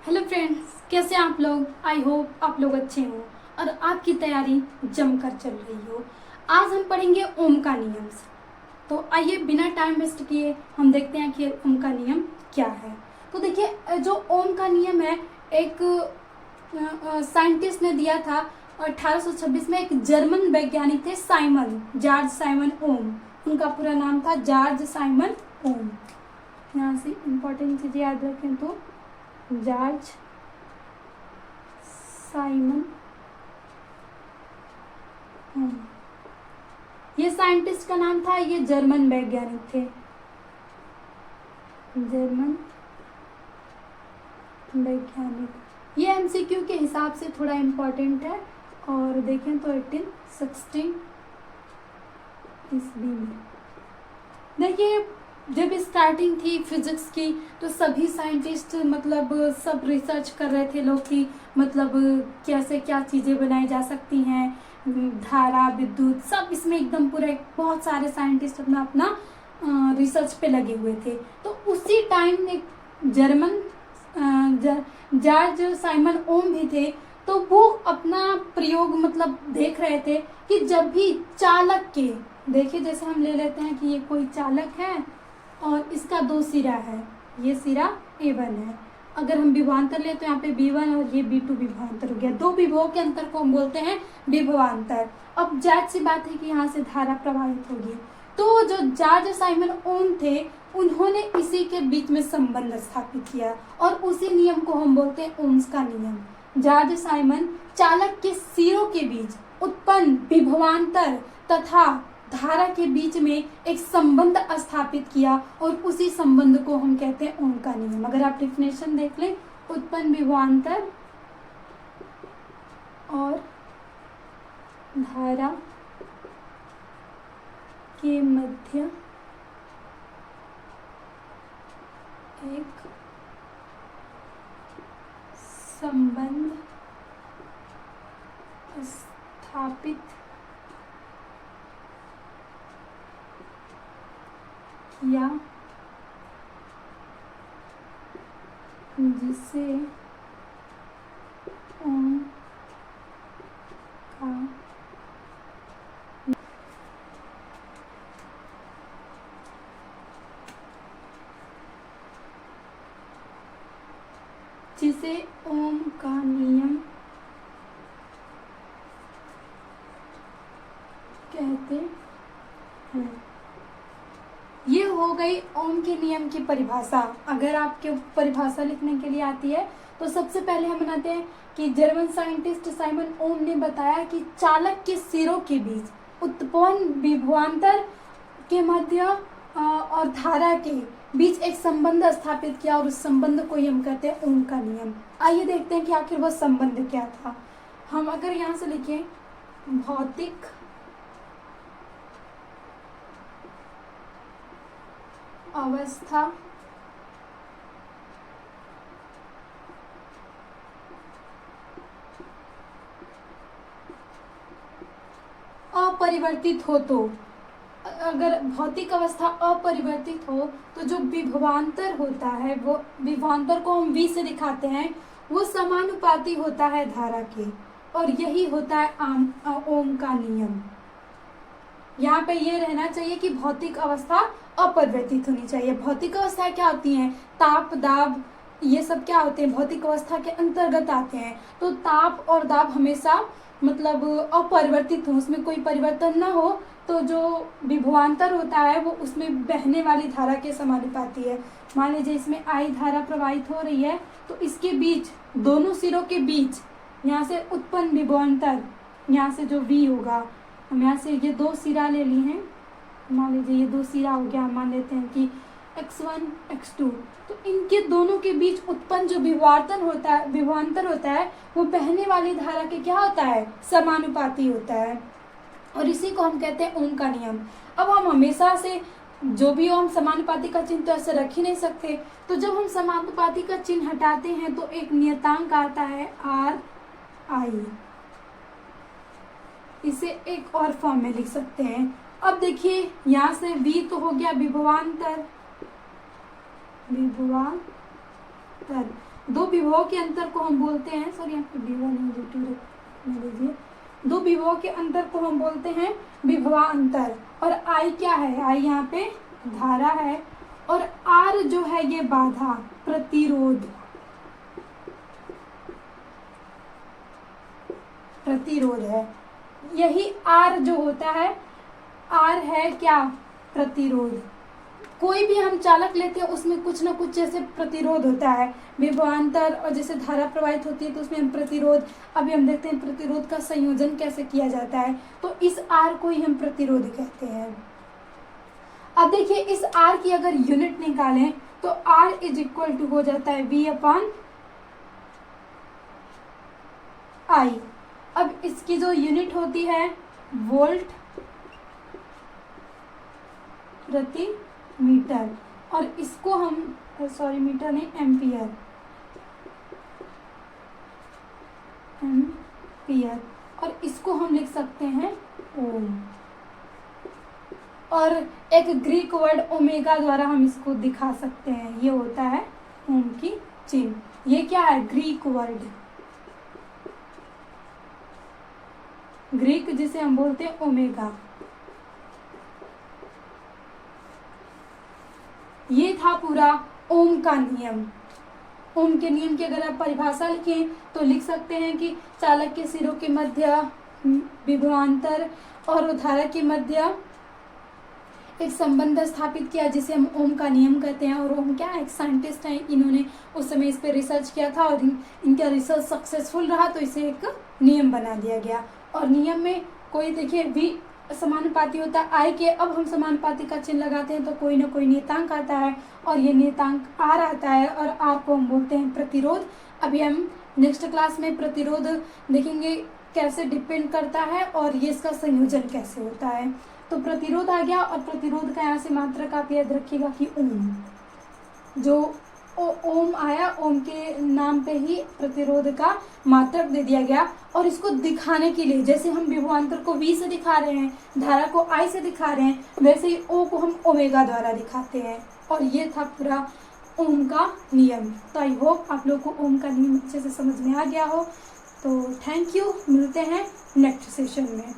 Hello friends, कैसे हैं आप लोग। आई होप आप लोग अच्छे हो और आपकी तैयारी जमकर चल रही हो। आज हम पढ़ेंगे ओम का नियम। तो आइए बिना टाइम वेस्ट किए हम देखते हैं कि ओम का नियम क्या है। तो देखिए, जो ओम का नियम है एक साइंटिस्ट ने दिया था 1826 में। एक जर्मन वैज्ञानिक थे, जॉर्ज साइमन ओम। उनका पूरा नाम था जॉर्ज साइमन ओम। यहाँ से इम्पोर्टेंट चीज़ें याद रखें तो जॉर्ज साइमन ओम, ये साइंटिस्ट का नाम था। ये जर्मन वैज्ञानिक थे, जर्मन वैज्ञानिक। ये एमसीक्यू के हिसाब से थोड़ा इम्पोर्टेंट है। और देखें तो 1816 ईस्वी में। देखिए, जब स्टार्टिंग थी फिजिक्स की तो सभी साइंटिस्ट मतलब सब रिसर्च कर रहे थे लोग कि मतलब कैसे क्या चीज़ें बनाई जा सकती हैं, धारा, विद्युत, सब इसमें एकदम पूरे बहुत सारे साइंटिस्ट अपना अपना रिसर्च पे लगे हुए थे। तो उसी टाइम एक जर्मन जॉर्ज साइमन ओम भी थे। तो वो अपना प्रयोग मतलब देख रहे थे कि जब भी चालक के, देखिए जैसे हम ले लेते हैं कि ये कोई चालक है और इसका दो सिरा है, ये सिरा A1 है। अगर हम विभवांतर ले तो यहाँ पे B1 और ये B2 विभवांतर हो गया। दो विभवों के अंतर को हम बोलते हैं विभवांतर। अब जायज सी बात है कि यहाँ से धारा प्रवाहित होगी। तो जो जॉर्ज साइमन ओम थे उन्होंने इसी के बीच में संबंध स्थापित किया और उसी नियम को हम बोलते हैं ओम्स का नियम। जॉर्ज साइमन चालक के सिरों के बीच उत्पन्न विभवांतर तथा धारा के बीच में एक संबंध स्थापित किया और उसी संबंध को हम कहते हैं ओम का नियम। अगर आप डेफिनेशन देख लें, उत्पन्न विभवांतर और धारा के मध्य एक संबंध स्थापित किया जिसे ओम का ओम का नियम कहते हैं। ये हो गई ओम के नियम की परिभाषा। अगर आपके परिभाषा लिखने के लिए आती है तो सबसे पहले हम बनाते हैं कि जर्मन साइंटिस्ट साइमन ओम ने बताया कि चालक के सिरों के बीच उत्पन्न विभवांतर के मध्य और धारा के बीच एक संबंध स्थापित किया और उस संबंध को ही हम कहते हैं ओम का नियम। आइए देखते हैं कि आखिर वह संबंध क्या था। हम अगर यहाँ से लिखें भौतिक अवस्था अपरिवर्तित हो तो, अगर भौतिक अवस्था अपरिवर्तित हो तो जो विभवांतर होता है, वो विभवांतर को हम V से दिखाते हैं, वो समानुपाती होता है धारा के। और यही होता है ओम का नियम। यहाँ पे ये रहना चाहिए कि भौतिक अवस्था अपरिवर्तित होनी चाहिए। भौतिक अवस्था क्या होती है? ताप, दाब, ये सब क्या होते हैं? भौतिक अवस्था के अंतर्गत आते हैं। तो ताप और दाब हमेशा मतलब अपरिवर्तित हो, उसमें कोई परिवर्तन ना हो। तो जो विभवांतर होता है वो उसमें बहने वाली धारा के समानुपाती है। मान लीजिए इसमें I धारा प्रवाहित हो रही है तो इसके बीच, दोनों सिरों के बीच, यहाँ से उत्पन्न विभवांतर, यहाँ से जो V होगा, हम यहाँ से ये दो सिरा ले लिए हैं। मान लीजिए ये दो सिरा हो गया, हम मान लेते हैं कि x1 x2। तो इनके दोनों के बीच उत्पन्न जो विभवांतर होता है वो बहने वाली धारा के क्या होता है? समानुपाती होता है। और इसी को हम कहते हैं ओम का नियम। अब हम हमेशा से जो भी ओम समानुपाती का चिन्ह तो ऐसे रख ही नहीं सकते। तो जब हम समानुपाती का चिन्ह हटाते हैं तो एक नियतांक आता है RI। इसे एक और फॉर्म में लिख सकते हैं। अब देखिए यहाँ से V तो हो गया विभवांतर, तर दो विभवों के अंतर को हम बोलते हैं, सॉरी यहाँ पे विभव नहीं लीजिए, दो विभवों के अंतर को हम बोलते हैं विभवांतर। और आई क्या है, आई यहाँ पे धारा है, और आर जो है ये बाधा, प्रतिरोध, प्रतिरोध है। यही आर जो होता है, आर है क्या, प्रतिरोध। कोई भी हम चालक लेते हैं उसमें कुछ ना कुछ जैसे प्रतिरोध होता है, विभवांतर और जैसे धारा प्रवाहित होती है तो उसमें हम प्रतिरोध, अभी हम देखते हैं प्रतिरोध का संयोजन कैसे किया जाता है, तो इस आर को ही हम प्रतिरोध कहते हैं। अब देखिए इस आर की अगर यूनिट निकालें तो आर इज इक्वल टू हो जाता है V अपॉन I। अब इसकी जो यूनिट होती है वोल्ट प्रति मीटर, और इसको हम सॉरी मीटर नहीं, एम्पियर, एम्पियर, और इसको हम लिख सकते हैं ओम। और एक ग्रीक वर्ड ओमेगा द्वारा हम इसको दिखा सकते हैं, ये होता है ओम की चिन्ह। ये क्या है, ग्रीक वर्ड, ग्रीक जिसे हम बोलते हैं ओमेगा। ये था पूरा ओम का नियम। ओम के नियम की अगर आप परिभाषा लिखें तो लिख सकते हैं कि चालक के सिरों के मध्य विभवांतर और धारा के मध्य एक संबंध स्थापित किया जिसे हम ओम का नियम कहते हैं। और ओम क्या, एक साइंटिस्ट हैं, इन्होंने उस समय इस पे रिसर्च किया था और इनका रिसर्च सक्सेसफुल रहा तो इसे एक नियम बना दिया गया। और नियम में कोई देखिए भी समानुपाती होता है आई के। अब हम समानुपाती का चिन्ह लगाते हैं तो कोई ना कोई नियतांक आता है, और ये नियतांक आर आता है, और आर को हम बोलते हैं प्रतिरोध। अभी हम नेक्स्ट क्लास में प्रतिरोध देखेंगे कैसे डिपेंड करता है और ये इसका संयोजन कैसे होता है। तो प्रतिरोध आ गया, और प्रतिरोध का यहाँ से मात्रक आप याद रखिएगा कि ओम, जो ओम आया, ओम के नाम पे ही प्रतिरोध का मात्रक दे दिया गया। और इसको दिखाने के लिए जैसे हम विभवांतर को V से दिखा रहे हैं, धारा को I से दिखा रहे हैं, वैसे ही O को हम ओमेगा द्वारा दिखाते हैं। और ये था पूरा ओम का नियम। तो आई होप आप लोग को ओम का नियम अच्छे से समझ में आ गया हो। तो थैंक यू, मिलते हैं नेक्स्ट सेशन में।